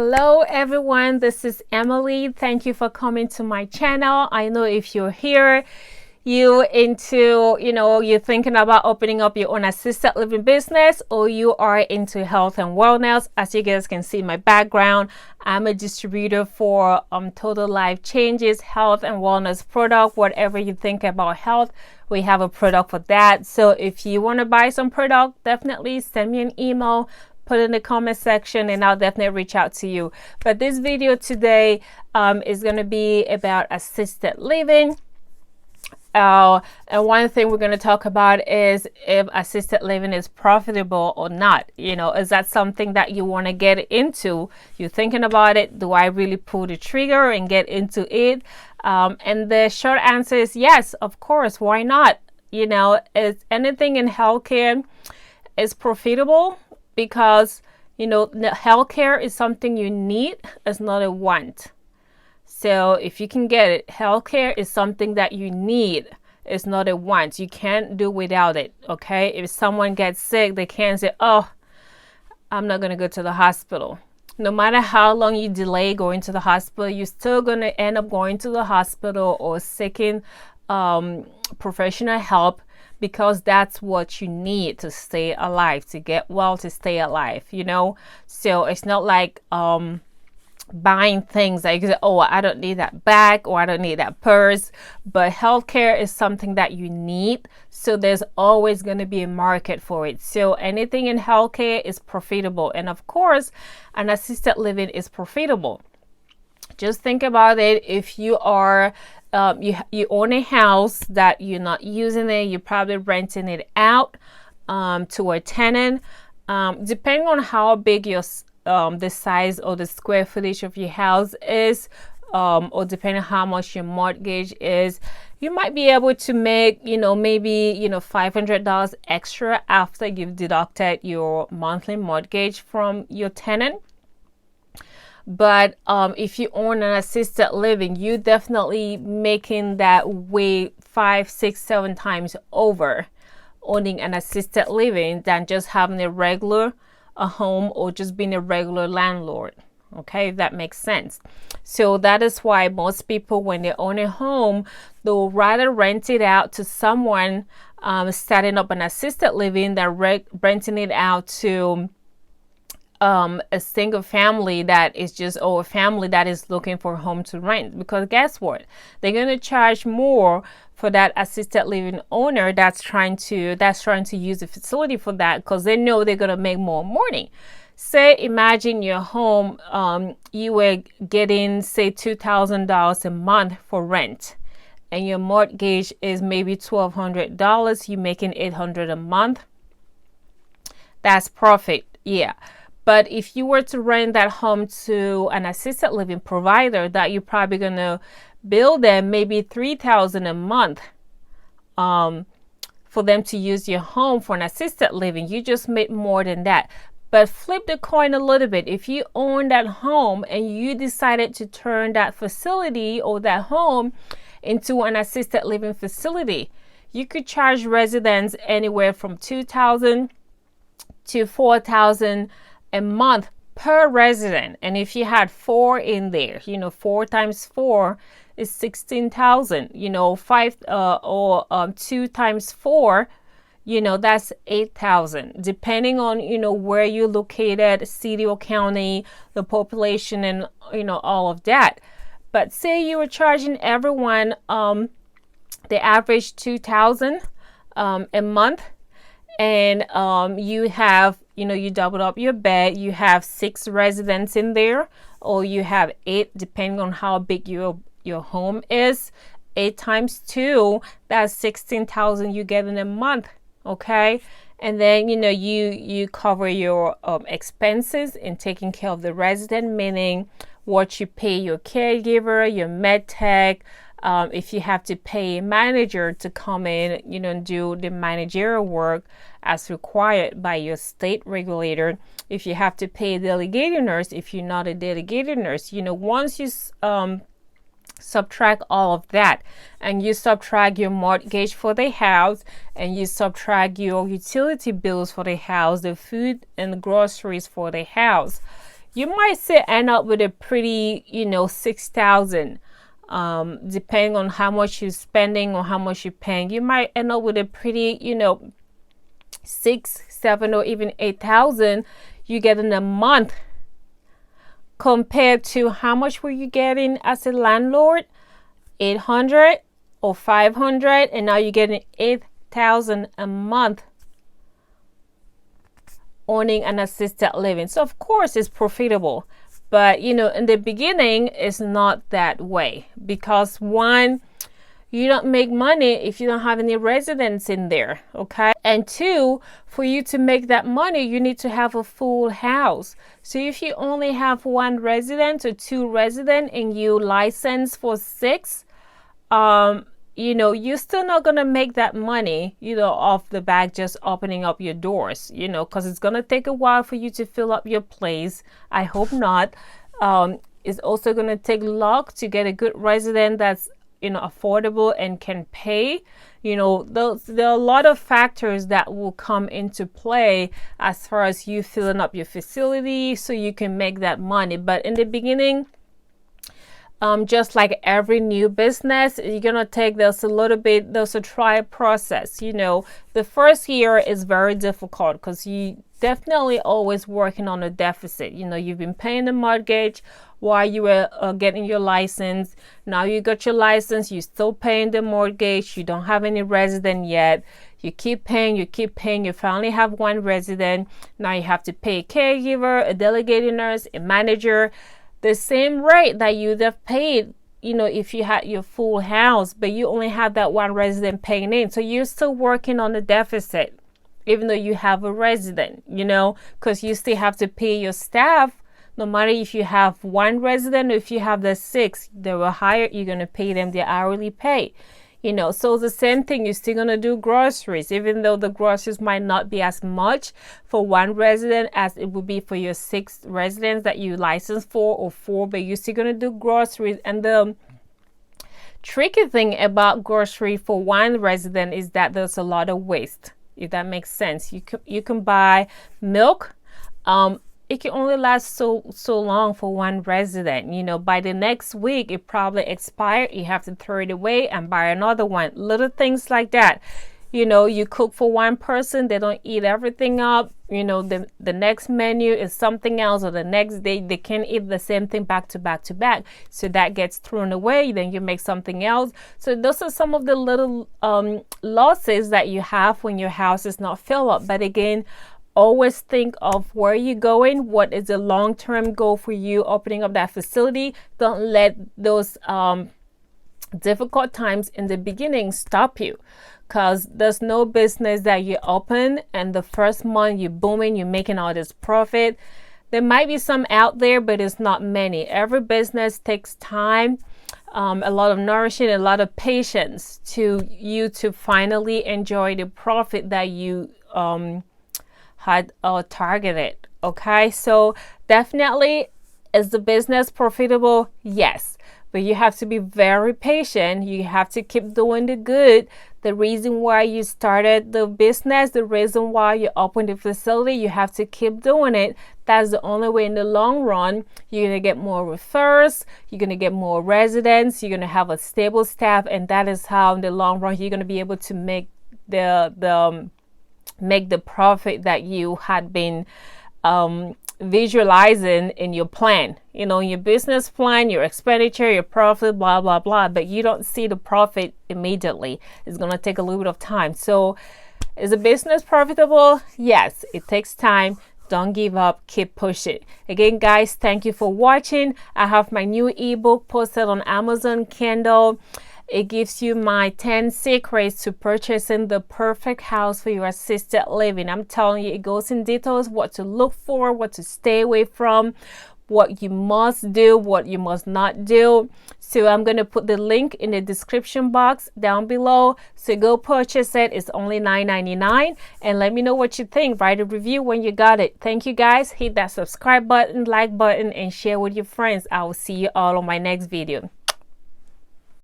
Hello everyone, this is Emily. Thank you for coming to my channel. I know if you're here, you're thinking about opening up your own assisted living business, or you are into health and wellness. As you guys can see my background, I'm a distributor for Total Life Changes health and wellness product. Whatever you think about health, we have a product for that. So if you want to buy some product, definitely send me an email, put it in the comment section, and I'll definitely reach out to you. But this video today is going to be about assisted living. And one thing we're going to talk about is if assisted living is profitable or not. Is that something that you want to get into? You're thinking about it. Do I really pull the trigger and get into it? And the short answer is yes, of course. Why not? Is anything in healthcare is profitable, because healthcare is something you need. It's not a want. So if you can get it, healthcare is something that you need. It's not a want. You can't do without it. Okay. If someone gets sick, they can't say, "Oh, I'm not going to go to the hospital." No matter how long you delay going to the hospital, you're still going to end up going to the hospital or seeking professional help, because that's what you need to stay alive, to get well, to stay alive, So it's not like buying things like, oh, I don't need that bag, or I don't need that purse. But healthcare is something that you need, so there's always going to be a market for it. So anything in healthcare is profitable, and of course an assisted living is profitable. Just think about it. If you are you own a house that you're not using it, you're probably renting it out to a tenant. Depending on how big your the size or the square footage of your house is, or depending on how much your mortgage is, you might be able to make maybe $500 extra after you've deducted your monthly mortgage from your tenant. But if you own an assisted living, you definitely making that way 5, 6, 7 times over owning an assisted living than just having a home or just being a regular landlord. Okay, if that makes sense. So that is why most people, when they own a home, they'll rather rent it out to someone starting up an assisted living than renting it out to a single family that is just, or a family that is looking for a home to rent. Because guess what? They're going to charge more for that assisted living owner that's trying to use the facility for that, because they know they're going to make more money. Say, imagine your home, you were getting, say, $2,000 a month for rent, and your mortgage is maybe $1,200. You're making $800 a month. That's profit. Yeah. But if you were to rent that home to an assisted living provider, that you're probably going to bill them maybe $3,000 a month for them to use your home for an assisted living. You just made more than that. But flip the coin a little bit. If you own that home and you decided to turn that facility or that home into an assisted living facility, you could charge residents anywhere from $2,000 to $4,000 a month per resident. And if you had 4 in there, 4 times 4 is 16,000. 2 times 4, that's 8,000, depending on where you're located, city or county, the population, and all of that. But say you were charging everyone the average 2,000 a month, and you have you doubled up your bed, you have 6 residents in there, or you have 8, depending on how big your home is. 8 times 2, that's 16,000 you get in a month. Okay. And then you cover your expenses in taking care of the resident, meaning what you pay your caregiver, your med tech. If you have to pay a manager to come in, and do the managerial work as required by your state regulator. If you have to pay a delegated nurse, if you're not a delegated nurse, once you subtract all of that, and you subtract your mortgage for the house, and you subtract your utility bills for the house, the food and the groceries for the house, you might still end up with a pretty, 6,000. Depending on how much you're spending or how much you're paying, you might end up with a pretty, 6, 7, or even 8,000 you get in a month, compared to how much were you getting as a landlord? 800 or 500, and now you're getting 8,000 a month owning an assisted living. So of course it's profitable, but in the beginning it's not that way, because one, you don't make money if you don't have any residents in there, okay? And two, for you to make that money, you need to have a full house. So if you only have one resident or two residents and you license for 6, you're still not gonna make that money, off the bat, just opening up your doors, because it's gonna take a while for you to fill up your place. I hope not. It's also gonna take luck to get a good resident that's affordable and can pay. There are a lot of factors that will come into play as far as you filling up your facility so you can make that money. But in the beginning, just like every new business, you're gonna take there's a trial process. The first year is very difficult because you definitely always working on a deficit. You've been paying the mortgage while you were getting your license. Now you got your license, you're still paying the mortgage, you don't have any resident yet. You keep paying, you finally have one resident. Now you have to pay a caregiver, a delegated nurse, a manager, the same rate that you'd have paid, if you had your full house, but you only have that one resident paying in. So you're still working on the deficit, even though you have a resident, because you still have to pay your staff. No matter if you have one resident or if you have the 6, they will hire, you're going to pay them their hourly pay. So it's the same thing. You're still going to do groceries, even though the groceries might not be as much for one resident as it would be for your 6 residents that you license for, or 4, but you're still going to do groceries. And the tricky thing about grocery for one resident is that there's a lot of waste, if that makes sense. You can buy milk. It can only last so long for one resident. By the next week, it probably expired. You have to throw it away and buy another one. Little things like that. You cook for one person, they don't eat everything up. The next menu is something else, or the next day they can't eat the same thing back to back to back. So that gets thrown away. Then you make something else. So those are some of the little losses that you have when your house is not filled up. But again, always think of where you're going. What is the long-term goal for you opening up that facility? Don't let those difficult times in the beginning stop you, because there's no business that you open and the first month you're booming, you're making all this profit. There might be some out there, but it's not many. Every business takes time, a lot of nourishing, a lot of patience to finally enjoy the profit that you had targeted. Okay, so definitely, is the business profitable? Yes, but you have to be very patient. You have to keep doing the good. The reason why you started the business, the reason why you opened the facility, you have to keep doing it. That's the only way in the long run you're going to get more referrals, you're going to get more residents, you're going to have a stable staff, and that is how in the long run you're going to be able to make the profit that you had been visualizing in your plan, in your business plan, your expenditure, your profit, blah, blah, blah, but you don't see the profit immediately. It's going to take a little bit of time. So is the business profitable? Yes, it takes time. Don't give up. Keep pushing. Again, guys, thank you for watching. I have my new ebook posted on Amazon Kindle. It gives you my 10 secrets to purchasing the perfect house for your assisted living. I'm telling you, it goes in details what to look for, what to stay away from, what you must do, what you must not do. So I'm going to put the link in the description box down below. So go purchase it. It's only $9.99. And let me know what you think. Write a review when you got it. Thank you, guys. Hit that subscribe button, like button, and share with your friends. I will see you all on my next video.